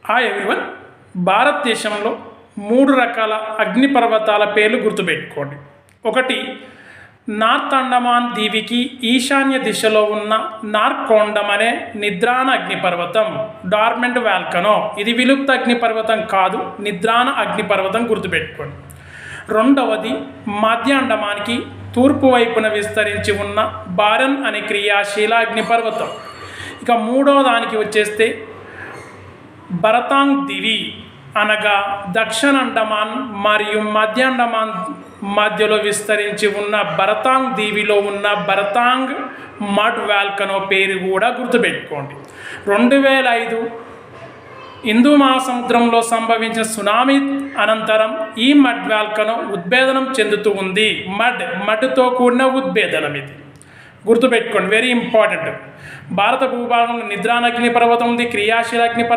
Hi everyone. భారతదేశంలో 3 రకాల అగ్నిపర్వతాల పేర్లు గుర్తుపెట్టుకోండి. ఒకటి, నార్త్ అండమాన్ దీవికి ఈశాన్య దిశలో ఉన్న నార్కొండం అనే నిద్రాణ అగ్నిపర్వతం, డార్మెంట్ వాల్కనో. ఇది విలుప్త అగ్నిపర్వతం కాదు, నిద్రాణ అగ్నిపర్వతం గుర్తుపెట్టుకోండి. రెండవది, మధ్య అండమాన్కి తూర్పు వైపున విస్తరించి ఉన్న బారన్ అనే క్రియాశీల అగ్నిపర్వతం. ఇక మూడవ దానికి వచ్చేస్తే బరతాంగ్ దివి, అనగా దక్షిణ అండమాన్ మరియు మధ్య అండమాన్ మధ్యలో విస్తరించి ఉన్న బరతాంగ్ దీవిలో ఉన్న బరతాంగ్ మడ్ వాల్కనో పేరు కూడా గుర్తుపెట్టుకోండి. 2005 హిందూ మహాసముద్రంలో సంభవించిన సునామీ అనంతరం ఈ మడ్ వాల్కనో ఉద్భేదనం చెందుతూ ఉంది. మడ్తో కూడిన ఉద్భేదనం, ఇది గుర్తుపెట్టుకోండి, వెరీ ఇంపార్టెంట్. భారత భూభాగంలో నిద్రాణ అగ్నిపర్వతం ఉంది, క్రియాశీల అగ్నిపర్వతం